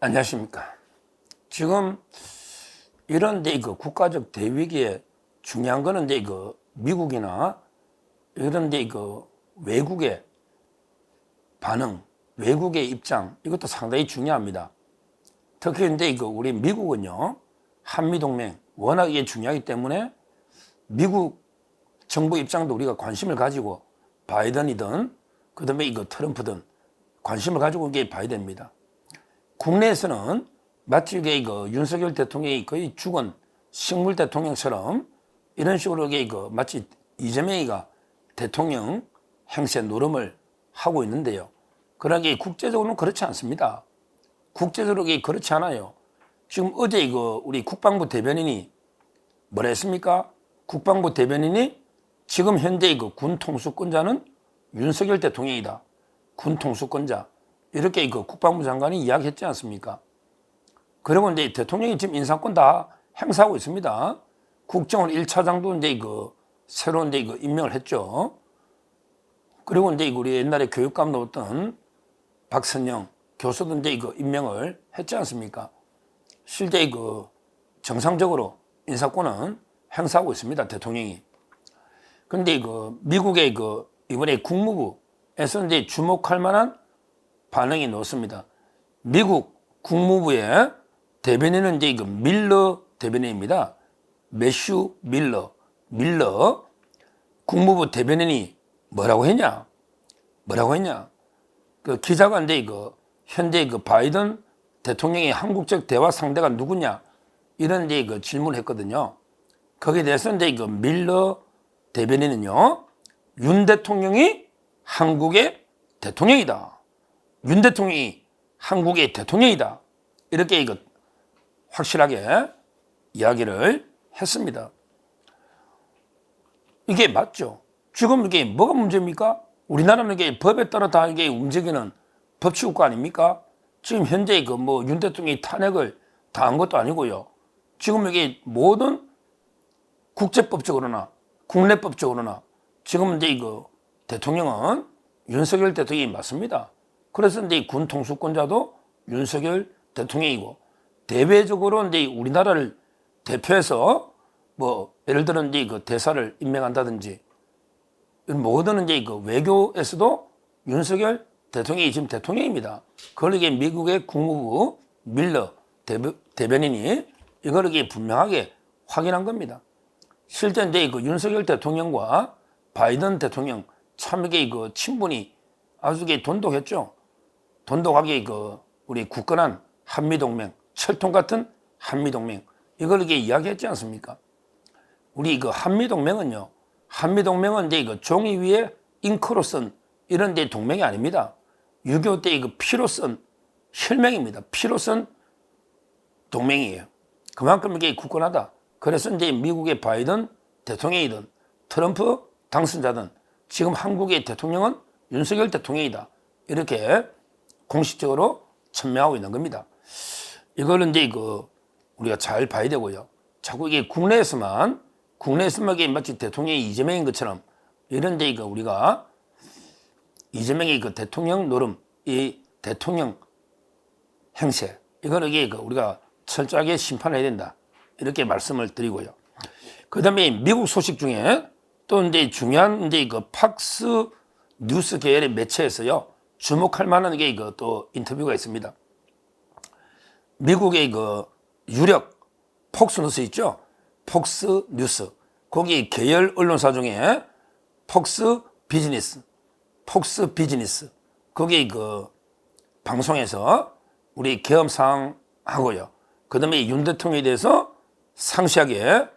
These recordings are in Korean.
안녕하십니까. 지금 이런데 이거 국가적 대위기에 중요한 거는 이제 이거 미국이나 이런데 이거 외국의 반응, 외국의 입장 이것도 상당히 중요합니다. 특히 근데 이거 우리 미국은요 한미동맹 워낙 이게 중요하기 때문에 미국 정부 입장도 우리가 관심을 가지고 바이든이든 그다음에 이거 트럼프든 관심을 가지고 이게 봐야 됩니다. 국내에서는 마치 이거 윤석열 대통령이 거의 죽은 식물 대통령처럼 이런 식으로 이거 마치 이재명이가 대통령 행세 노름을 하고 있는데요. 그러나 국제적으로는 그렇지 않습니다. 국제적으로 그렇지 않아요. 지금 어제 이거 우리 국방부 대변인이 뭐라 했습니까? 국방부 대변인이 지금 현재 이거 군 통수권자는 윤석열 대통령이다. 군 통수권자. 이렇게 이거 국방부 장관이 이야기했지 않습니까? 그리고 이제 대통령이 지금 인사권 다 행사하고 있습니다. 국정원 1차장도 이제 이거 새로 이제 이거 임명을 했죠. 그리고 이제 우리 옛날에 교육감이었던 박선영 교수도 이제 이거 임명을 했지 않습니까? 실제 이거 정상적으로 인사권은 행사하고 있습니다. 대통령이. 그런데 이거 미국의 이거 이번에 국무부에서 이제 주목할 만한 반응이 나왔습니다. 미국 국무부의 대변인은 이제 이거 밀러 대변인입니다. 매슈 밀러 국무부 대변인이 뭐라고 했냐? 그 기자가 이제 이거 현재 그 바이든 대통령의 한국적 대화 상대가 누구냐? 이런 이제 그 질문을 했거든요. 거기에 대해서 이제 이거 밀러 대변인은요, 윤 대통령이 한국의 대통령이다. 윤 대통령이 한국의 대통령이다. 이렇게 이거 확실하게 이야기를 했습니다. 이게 맞죠? 지금 이게 뭐가 문제입니까? 우리나라는 이게 법에 따라 다 이게 움직이는 법치국가 아닙니까? 지금 현재 이거 뭐 윤 대통령이 탄핵을 당한 것도 아니고요. 지금 이게 모든 국제법적으로나 국내법적으로나 지금 이제 이거 대통령은 윤석열 대통령이 맞습니다. 그래서 이제 군 통수권자도 윤석열 대통령이고 대외적으로 이제 우리나라를 대표해서 뭐 예를 들어 이제 그 대사를 임명한다든지 모든 이제 그 외교에서도 윤석열 대통령이 지금 대통령입니다. 그걸 이게 미국의 국무부 밀러 대변인이 이걸 이게 분명하게 확인한 겁니다. 실제 이제 그 윤석열 대통령과 바이든 대통령 참 이게 그 친분이 아주 이게 돈독했죠. 돈독하게 그 우리 굳건한 한미동맹, 철통 같은 한미동맹 이걸 이게 이야기했지 않습니까? 우리 그 한미동맹은요. 한미동맹은 이제 그 종이 위에 잉크로 쓴 이런 데 동맹이 아닙니다. 6.25 때 그 피로 쓴 혈맹입니다. 피로 쓴 동맹이에요. 그만큼 이게 굳건하다. 그래서 이제 미국의 바이든 대통령이든 트럼프 당선자든 지금 한국의 대통령은 윤석열 대통령이다. 이렇게 공식적으로 천명하고 있는 겁니다. 이거는 이제 그 우리가 잘 봐야 되고요. 자꾸 이게 국내에서만 이게 마치 대통령이 이재명인 것처럼 이런 데 이거 우리가 이재명의 그 대통령 노름, 이 대통령 행세 이거는 이게 그 우리가 철저하게 심판해야 된다. 이렇게 말씀을 드리고요. 그 다음에 미국 소식 중에 또 이제 중요한 이제 그 팍스 뉴스 계열의 매체에서요. 주목할 만한 게 이거 또 인터뷰가 있습니다. 미국의 그 유력 폭스 뉴스 있죠? 폭스 뉴스. 거기 계열 언론사 중에 폭스 비즈니스. 거기 그 방송에서 우리 계엄 상황 하고요. 그 다음에 윤 대통령에 대해서 상세하게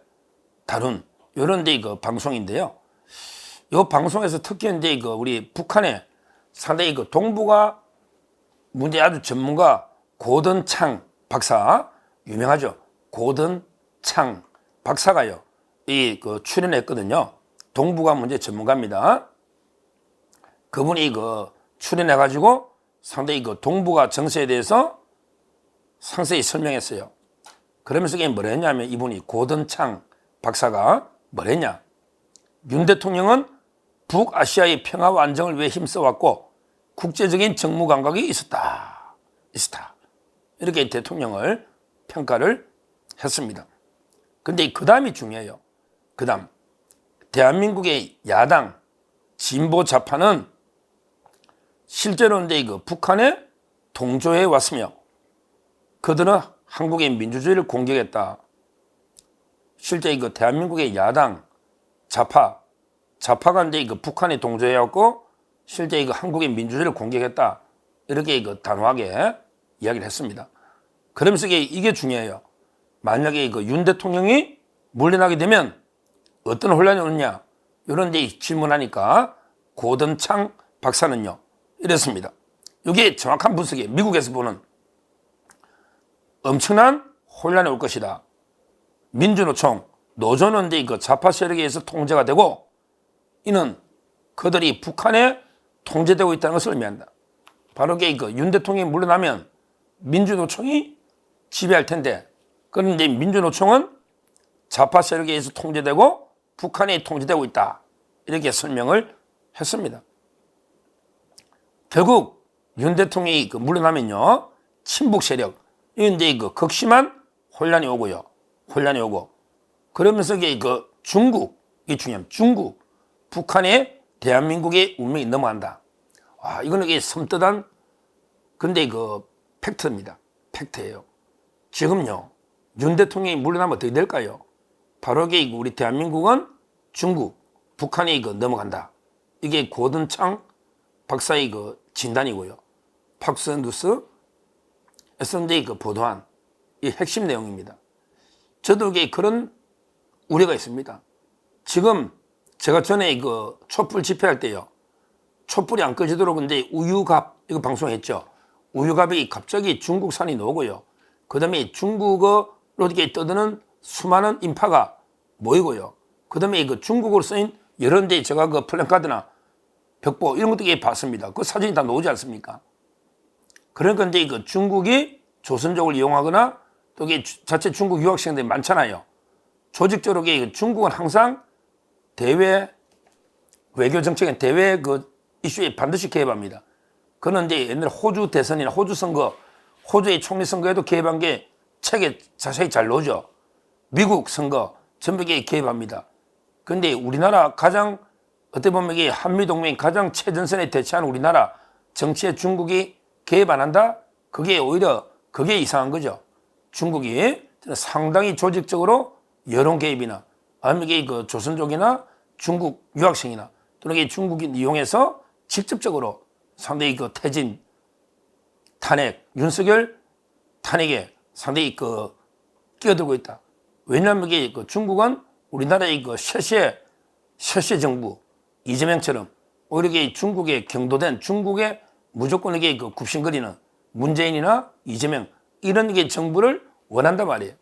다룬 이런 데 그 방송인데요. 이 방송에서 특히 이제 그 우리 북한의 상당히 그 동북아 문제 아주 전문가 고든창 박사 유명하죠. 고든창 박사가요. 이 그 출연했거든요. 동북아 문제 전문가입니다. 그분이 그 출연해가지고 상당히 그 동북아 정세에 대해서 상세히 설명했어요. 그러면서 이게 뭐라 했냐면 이분이 고든창 박사가 뭐라 했냐. 윤 대통령은 북아시아의 평화와 안정을 위해 힘써왔고 국제적인 정무 감각이 있었다. 이렇게 대통령을 평가를 했습니다. 근데 그 다음이 중요해요. 그 다음 대한민국의 야당 진보 좌파는 실제로 이제 그 북한에 동조해 왔으며 그들은 한국의 민주주의를 공격했다. 실제 그 대한민국의 야당 좌파가 이제 그 북한에 동조해 왔고 실제 그 한국의 민주주의를 공격했다. 이렇게 그 단호하게 이야기를 했습니다. 그러면서 이게 중요해요. 만약에 그 윤 대통령이 물러나게 되면 어떤 혼란이 오느냐 이런 데 질문하니까 고든창 박사는요 이랬습니다. 이게 정확한 분석이에요. 미국에서 보는 엄청난 혼란이 올 것이다. 민주노총 노조는 이제 그 좌파 세력에 의해서 통제가 되고 이는 그들이 북한에 통제되고 있다는 것을 의미한다. 바로 윤 대통령이 물러나면 민주노총이 지배할 텐데 그런데 민주노총은 좌파 세력에 의해서 통제되고 북한에 통제되고 있다. 이렇게 설명을 했습니다. 결국 윤 대통령이 물러나면요 친북 세력 이건 이제 극심한 혼란이 오고요. 혼란이 오고 그러면서 중국이 중요합니다. 중국 북한에 대한민국의 운명이 넘어간다. 이거는 섬뜩한 근데 팩트입니다. 팩트예요. 지금요 윤 대통령이 물러나면 어떻게 될까요? 바로 우리 대한민국은 중국, 북한이 넘어간다. 이게 고든창 박사의 진단이고요. 팍스뉴스 SNJ 보도한 이 핵심 내용입니다. 저도 그런 우려가 있습니다. 지금 제가 전에 촛불 집회할 때요. 촛불이 안 꺼지도록 이제 우유갑 이거 방송했죠. 우유갑이 갑자기 중국산이 나오고요. 그 다음에 중국어로 이렇게 떠드는 수많은 인파가 모이고요. 그 다음에 중국어로 쓰인 여러 데 제가 플랜카드나 벽보 이런 것도 봤습니다. 그 사진이 다 나오지 않습니까? 그러니까 이제 중국이 조선족을 이용하거나 또 자체 중국 유학생들이 많잖아요. 조직적으로 중국은 항상 대외 외교 정책의 대외 이슈에 반드시 개입합니다. 그는 이제 옛날 호주 대선이나 호주 선거, 호주의 총리 선거에도 개입한 게 책에 자세히 잘 나오죠. 미국 선거 전부 개입합니다. 그런데 우리나라 가장 어떻게 보면 한미동맹 가장 최전선에 대치한 우리나라 정치에 중국이 개입 안 한다? 그게 오히려 그게 이상한 거죠. 중국이 상당히 조직적으로 여론 개입이나 아니면 조선족이나 중국 유학생이나 또는 중국인 이용해서 직접적으로 상당히 퇴진, 탄핵, 윤석열 탄핵에 상당히 끼어들고 있다. 왜냐하면 중국은 우리나라의 셰셰 정부 이재명처럼 오히려 중국에 경도된 중국에 무조건 굽신거리는 문재인이나 이재명 이런 정부를 원한단 말이에요.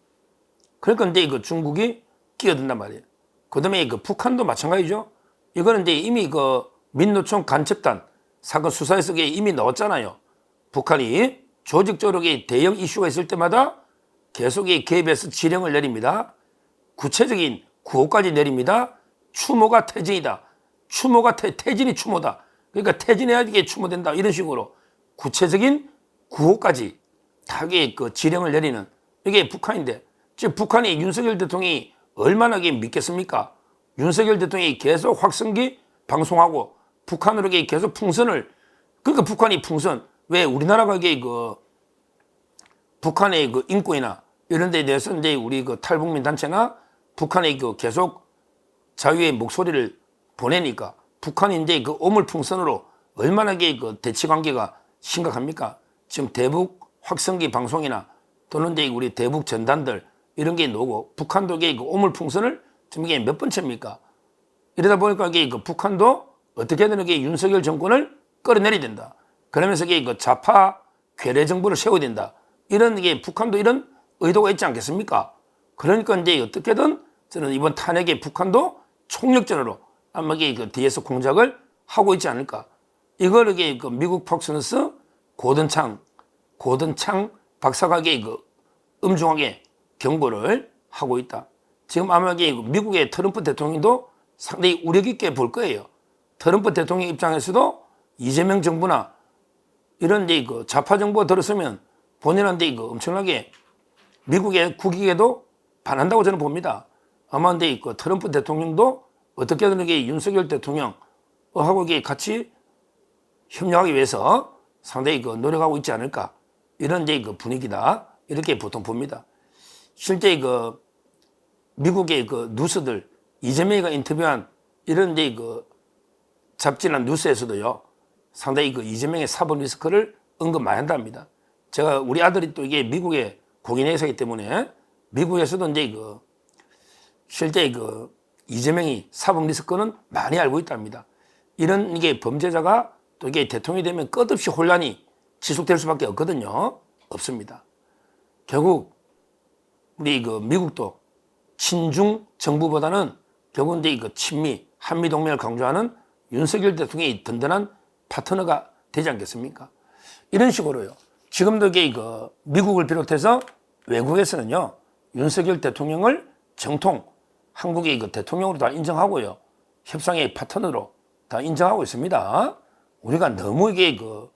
그러니까 이제 중국이 끼어든단 말이에요. 그 다음에 북한도 마찬가지죠. 이거는 이제 이미 민노총 간첩단 사건 수사에서 이미 나왔잖아요. 북한이 조직적으로 대형 이슈가 있을 때마다 계속 개입해서 지령을 내립니다. 구체적인 구호까지 내립니다. 추모가 퇴진이다. 추모가 퇴진이 추모다. 그러니까 퇴진해야지 추모된다. 이런 식으로 구체적인 구호까지 다 지령을 내리는 이게 북한인데 지금 북한이 윤석열 대통령이 얼마나 믿겠습니까? 윤석열 대통령이 계속 확성기 방송하고 북한으로 계속 풍선을 그러니까 북한이 풍선 왜 우리나라가 북한의 인권이나 이런 데에 대해서 이제 우리 탈북민 단체나 북한의 계속 자유의 목소리를 보내니까 북한이 이제 오물풍선으로 얼마나 대치 관계가 심각합니까? 지금 대북 확성기 방송이나 또는 이제 우리 대북 전단들 이런 게 나오고 북한도 오물풍선을 지금 몇 번째입니까? 이러다 보니까 북한도 어떻게든 윤석열 정권을 끌어내려야 된다. 그러면서 좌파 괴뢰 정부를 세워야 된다. 이런 북한도 이런 의도가 있지 않겠습니까? 그러니까 이제 어떻게든 저는 이번 탄핵에 북한도 총력전으로 아마 뒤에서 공작을 하고 있지 않을까. 이걸 미국 폭스뉴스 고든창 박사가 엄중하게 경고를 하고 있다. 지금 아마 미국의 트럼프 대통령도 상당히 우려 깊게 볼 거예요. 트럼프 대통령 입장에서도 이재명 정부나 이런 좌파 정부가 들었으면 본인한테 이거 엄청나게 미국의 국익에도 반한다고 저는 봅니다. 아마 근데 이거 트럼프 대통령도 어떻게든 이게 윤석열 대통령하고 이게 같이 협력하기 위해서 상당히 그 노력하고 있지 않을까. 이런 이제 그 분위기다. 이렇게 보통 봅니다. 실제 그 미국의 그 뉴스들, 이재명이가 인터뷰한 이런 이제 그 잡지나 뉴스에서도요, 상당히 그 이재명의 사법 리스크를 언급 많이 한답니다. 제가 우리 아들이 또 이게 미국의 공인회사이기 때문에 미국에서도 이제 그 실제 그 이재명이 사법 리스크는 많이 알고 있답니다. 이런 이게 범죄자가 또 이게 대통령이 되면 끝없이 혼란이 지속될 수밖에 없거든요. 없습니다. 결국 우리 그 미국도 친중 정부보다는 결국 이제 그 친미, 한미 동맹을 강조하는 윤석열 대통령이 든든한 파트너가 되지 않겠습니까? 이런 식으로요. 지금도 이게 그 미국을 비롯해서 외국에서는요, 윤석열 대통령을 정통 한국의 그 대통령으로 다 인정하고요, 협상의 파트너로 다 인정하고 있습니다. 우리가 너무 이게 그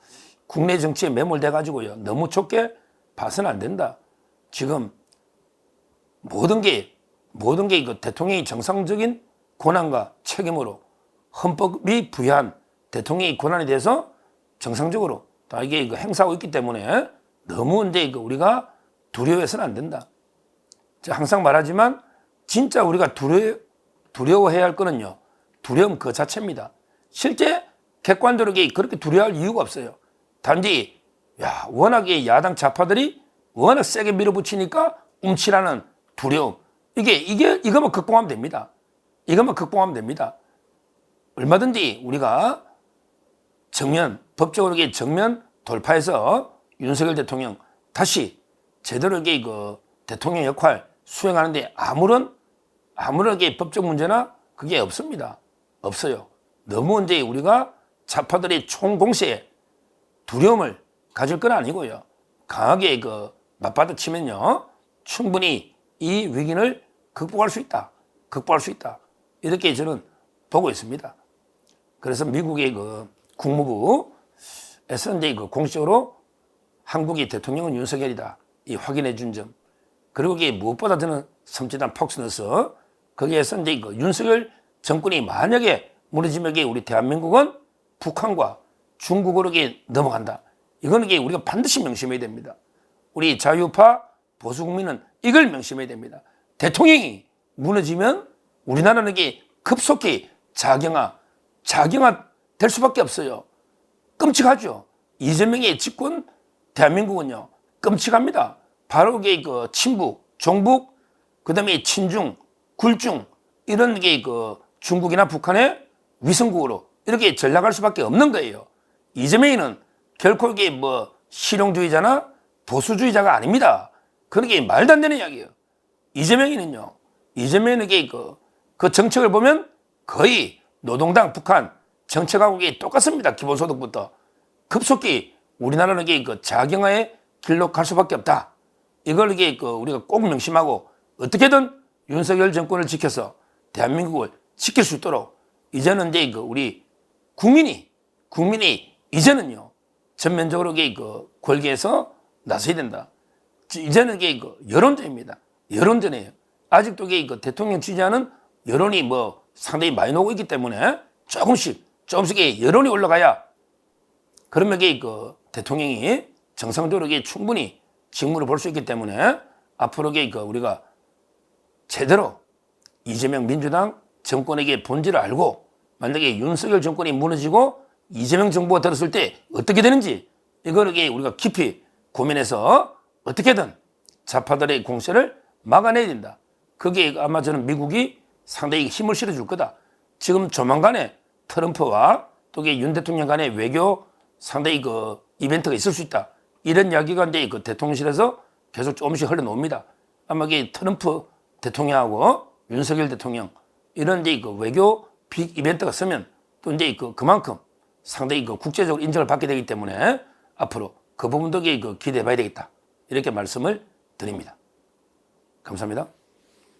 국내 정치에 매몰돼 가지고요, 너무 좁게 봐서는 안 된다. 지금 모든 게 그 대통령이 정상적인 권한과 책임으로 헌법이 부여한 대통령의 권한에 대해서 정상적으로 다 이게 그 행사하고 있기 때문에 너무 이제 그 우리가 두려워해서는 안 된다. 제가 항상 말하지만 진짜 우리가 두려워해야 할 거는요, 두려움 그 자체입니다. 실제 객관적으로 그렇게 두려워할 이유가 없어요. 단지 워낙에 야당 좌파들이 워낙 세게 밀어붙이니까 움츠라는 두려움. 이거만 극복하면 됩니다. 이것만 극복하면 됩니다. 얼마든지 우리가 법적으로 정면 돌파해서 윤석열 대통령 다시 제대로 그 대통령 역할 수행하는데 아무런 법적 문제나 그게 없습니다. 없어요. 너무 이제 우리가 좌파들의 총공세에 두려움을 가질 건 아니고요. 강하게 그 맞받아치면요, 충분히 이 위기를 극복할 수 있다. 이렇게 저는 보고 있습니다. 그래서 미국의 그 국무부에서 이제 그 공식적으로 한국의 대통령은 윤석열이다. 이 확인해 준 점. 그리고 이게 무엇보다 저는 섬찟한 폭스뉴스, 거기에서 이제 그 윤석열 정권이 만약에 무너지면 우리 대한민국은 북한과 중국으로 넘어간다. 이거는 우리가 반드시 명심해야 됩니다. 우리 자유파 보수 국민은 이걸 명심해야 됩니다. 대통령이 무너지면 우리나라는 급속히 자경화 될 수밖에 없어요. 끔찍하죠. 이재명의 집권 대한민국은요, 끔찍합니다. 바로 그 친북, 종북, 그 다음에 친중, 굴중, 이런 그 중국이나 북한의 위성국으로 이렇게 전락할 수밖에 없는 거예요. 이재명이는 결코 뭐 실용주의자나 보수주의자가 아닙니다. 그러게 말도 안 되는 이야기예요. 이재명이는 그 정책을 보면 거의 노동당 북한 정책하고 똑같습니다. 기본소득부터. 급속히 우리나라는 그 자경화의 길로 갈 수밖에 없다. 이걸 우리가 꼭 명심하고 어떻게든 윤석열 정권을 지켜서 대한민국을 지킬 수 있도록 이제는 우리 국민이 이제는요, 전면적으로 권리에서 나서야 된다. 이제는 여론전입니다. 여론전이에요. 아직도 대통령 지지하는 여론이 뭐 상당히 많이 나오고 있기 때문에 조금씩 여론이 올라가야, 그러면 대통령이 정상적으로 충분히 직무를 볼 수 있기 때문에 앞으로 우리가 제대로 이재명 민주당 정권에게 본질을 알고, 만약에 윤석열 정권이 무너지고 이재명 정부가 들었을 때 어떻게 되는지 이거를 우리가 깊이 고민해서 어떻게든 좌파들의 공세를 막아내야 된다. 그게 아마 저는 미국이 상당히 힘을 실어줄 거다. 지금 조만간에 트럼프와 또 윤 대통령 간의 외교 상당히 그 이벤트가 있을 수 있다. 이런 이야기가 이제 그 대통령실에서 계속 조금씩 흘러나옵니다. 아마 트럼프 대통령하고 윤석열 대통령 이런 이제 그 외교 빅 이벤트가 있으면 또 이제 그만큼 상당히 국제적으로 인정을 받게 되기 때문에 앞으로 그 부분도 기대해 봐야 되겠다. 이렇게 말씀을 드립니다. 감사합니다.